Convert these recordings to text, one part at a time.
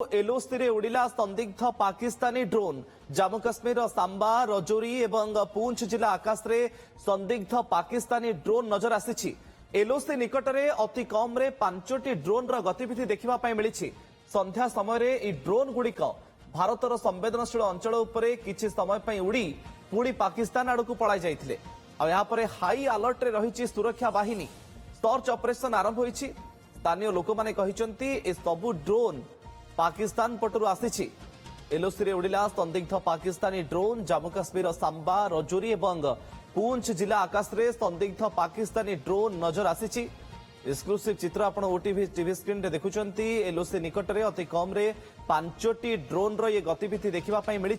LOC रे उड़िला संदिग्ध Pakistani drone Jammu Kashmir Samba Rajouri एवं पुंछ जिला आकाश रे संदिग्ध पाकिस्तानी ड्रोन नजर आसी एलओसी निकट में अति कम रे 5टी ड्रोन र गतिविधि देखा मिली संध्या समय रे ई ड्रोन गुड़िक भारतर संवेदनशील अंचल उपरे किछि समय पई उड़ी पुणी पाकिस्तान आड़ को पलाई जाइथिले। यहाँ पर हाई अलर्ट रे रही सुरक्षा बाहिनी सर्च ऑपरेशन आरंभ होईछि। स्थानीय लोक माने कहिसंती ए सबु ड्रोन पाकिस्तान पटरु आसी एलओसी रे उड़िला संदिग्ध पाकिस्तानी ड्रोन जम्मू काश्मीर सांबा रजौरी एवं पुंछ जिला आकाश रे संदिग्ध पाकिस्तानी ड्रोन नजर आसी एक्सक्लूसिव चित्र आपण ओटीवी टीवी स्क्रीन रे देखुचंती। एलओसी निकट रे अति कम रे 5टी ड्रोन रो ये गतिविधि देखा मिली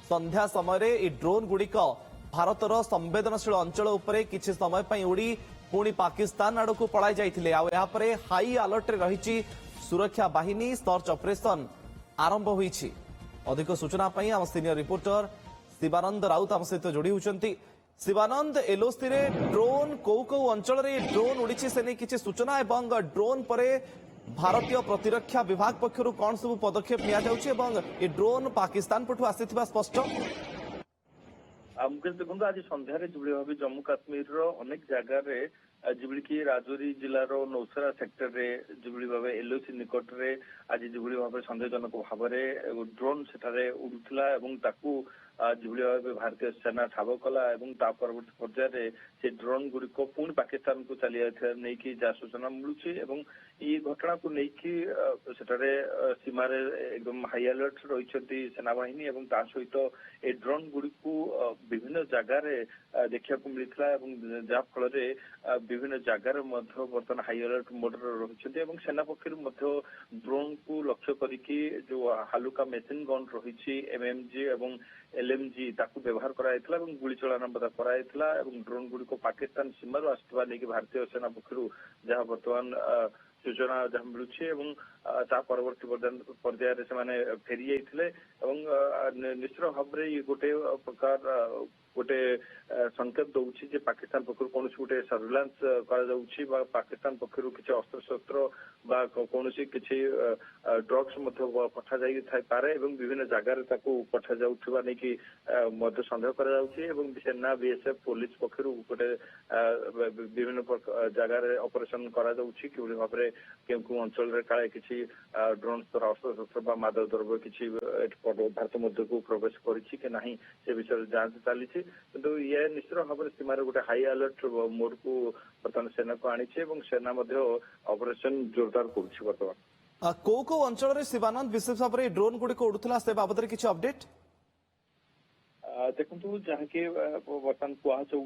संध्या समय रे ई ड्रोन गुड़िक भारतर संवेदनशील अंचल उपरे किछि समय पई उड़ी पुणी पाकिस्तान आड़ को पलाई जाइथिले। यहाँ पर हाई अलर्ट रे रही सुरक्षा बाहिनी सर्च ऑपरेशन आरंभ होईछि। अधिक सूचना पई आम सीनियर रिपोर्टर शिवानंद राउत आम सहित जोड़ी होचंती। शिवानंद, एलओसी रे ड्रोन कौ अंचल रे ड्रोन उड़ी से नहीं किछि सूचना एवं ड्रोन परे भारतीय प्रतिरक्षा विभाग पक्षरु कौन सब पदक्षेप निया जाउछि एवं ए ड्रोन पाकिस्तान पठु आसीथिबा स्पष्ट? मुकेश देखो आज सन्धार जो भाव जम्मू काश्मीर अनेक जगार जिबड़ी की राजौरी जिलार नौशेरा सेक्टर रे जो भाव एलओसी निकट रे आज जो भाव सन्देहजनक भाव ड्रोन सेठारे उड़ुला जो भाव भारतीय सेना ठाब कला परवर्ती पर्यायर से ड्रोन गुड़िक पुणी पाकिस्तान को चली नहीं जहाँ सूचना मिलूँ ये घटना को लेकिन सेठारे सीमार एकदम हाई अलर्ट रही सेनाबाहिनी सहित ए ड्रोन गुड़ी विभिन्न जगार देखा मिलता जहाँ फल विभिन्न जगार बर्तमान हाई अलर्ट मोड रही सेना पक्ष ड्रोन को लक्ष्य करके जो हालुका मेसिन गन रही एमएमजी एवं एलएमजी ताकू व्यवहार कराइथिला गुली चलाना कराइथिला ड्रोन गुड़ी पाकिस्तान सीमार आसुवा नहीं भारतीय सेना पक्ष जहाँ बर्तमान सूचना जहाँ मिलूँ परवर्ती पर्यायर से फेरी जाइए निश्चित भाव में ये गोटे प्रकार गोटे संकेत दौर पाकिस्तान पक्ष कौन गोटे सर्विलांस कर पाकिस्तान पक्ष किसी अस्त्र शस्त्र कौन किसी ड्रग्स पठा जापे विभिन्न जगार पठा जाऊा नहीं सन्देह कर सेना बीएसएफ पुलिस पक्ष गोटे विभिन्न जगार ऑपरेशन करा भाव में केउ अंचल काले किसी ड्रोन अस्त्र शस्त्र मादक द्रव्य किसी भारत मध्य को प्रवेश करी से विषय जांच चली किंतु ये निश्चित भाव में सीमार गोटे हाई अलर्ट मोड को बर्तमान सेना को आनी सेना ऑपरेशन जोरदार कर बर्तमान कौ अंचल में शिवानंद विशेष भाव में ड्रोन गुड़िक उड़ुला से बाबद किसी अपडेट देखु जहाँकि बर्तमान कहु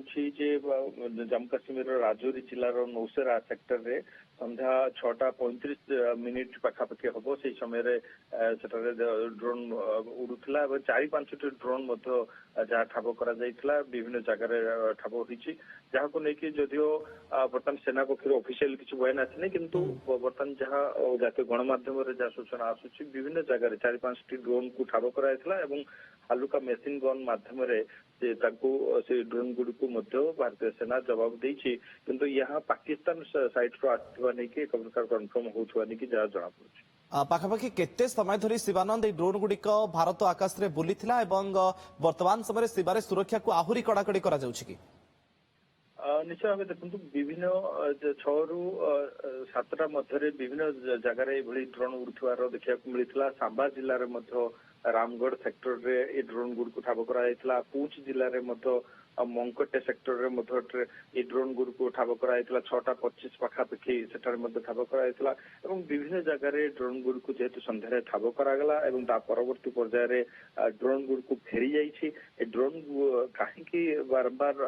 जम्मू काश्मीर राजौरी जिलार नौशेरा सेक्टर रे संध्या 6:35 पाखापाखि हम से समय ड्रोन उड़ुला 4-5टी ड्रोन जहाँ ठाब कर विभिन्न जगार ठाब होती जहाँ को लेकिन जदियो बर्तमान सेना पक्ष ऑफिशियल किसी बयान आसनी किंतु बर्तमान जहाँ जातीय गणमाध्यम जहाँ सूचना आसूची विभिन्न जगार 4-5टी ड्रोन को ठाब कर हालुका मेसिन गन माध्यम से ड्रोन गुड़ी को भारतीय सेना जवाब देती किंतु यहाँ पाकिस्तान साइड रो आसवा नहीं एक प्रकार कन्फर्म होता नहीं जहाँ जना पड़े पाखापाखि केते समय धरी शिवानंद ए ड्रोन गुड़िक भारत आकाश में बुलीथिला एवं वर्तमान समय सीमार सुरक्षा को आहुरी कड़ाकड़ी करा जाउछि कि निश्चय भाव देखो विभिन्न 6 ରୁ 7टा मध्य विभिन्न जगार ये ड्रोन उड़ुवार देखा मिलता सांबा जिले में रामगढ़ सेक्टर रे ए ड्रोन गुड़ को ठाब कर पुंछ जिले में मंकटे सेक्टर रे ये ड्रोन गुड़ को ठाब कर 6:25 पाखापाखि ठाब कर विभिन्न जगार ड्रोन गुड़ को जेहेतु सन्धार ठाब करागला परवर्ती पर्यायर ड्रोन गुड़ को फेरी जाइए ड्रोन कहीं बारंबार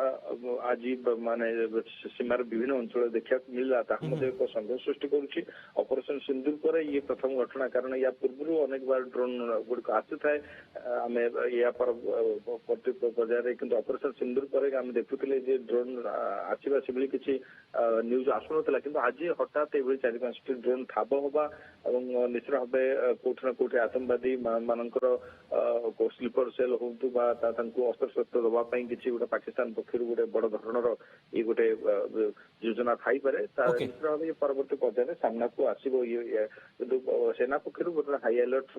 आज माने सीमार विभिन्न अंचल देखा मिलला एक संदेह सृष्टि करुच्ची ऑपरेशन सिंदूर पर ये प्रथम घटना कारण या पूर्व अनेक बार ड्रोन गुड़िक आसी थाए आम या पर्यायर किंतु ऑपरेशन सिंदूर पर आम देखुले ड्रोन आसवा से किसी न्यूज आसुना कि आज हठात ये 4-5टी ड्रोन ठाब हवा ଏବଂ ନିଶ୍ଚିତ ଭାବେ କୋଉଠି ନା କୋଉଠି ଆତଙ୍କବାଦୀ ମାନଙ୍କର ସ୍ଲିପର ସେଲ୍ ହୁଅନ୍ତୁ ବା ତାଙ୍କୁ ଅସ୍ତ୍ରଶସ୍ତ୍ର ଦେବା ପାଇଁ କିଛି ଗୋଟେ ପାକିସ୍ତାନ ପକ୍ଷରୁ ଗୋଟେ ବଡ ଧରଣର ଏଇ ଗୋଟେ ଯୋଜନା ଥାଇପାରେ। Okay. ନିଶ୍ଚିତ ଭାବେ ପରବର୍ତ୍ତୀ ପର୍ଯ୍ୟାୟରେ ସାମ୍ନାକୁ ଆସିବ କିନ୍ତୁ ସେନା ପକ୍ଷରୁ ଗୋଟେ ହାଇ ଆଲର୍ଟ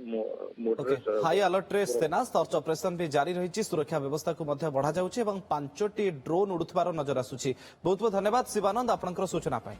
ମୋଡରେ ହାଇ ଆଲର୍ଟରେ ସେନା ସର୍ଚ୍ଚ ଅପରେସନ ବି ଜାରି ରହିଛି, ସୁରକ୍ଷା ବ୍ୟବସ୍ଥାକୁ ମଧ୍ୟ ବଢାଯାଉଛି ଏବଂ 5ଟି ଡ୍ରୋନ୍ ଉଡୁଥିବାର ନଜର ଆସୁଛି। ବହୁତ ବହୁତ ଧନ୍ୟବାଦ ଶିବାନନ୍ଦ ଆପଣଙ୍କର ସୂଚନା ପାଇଁ।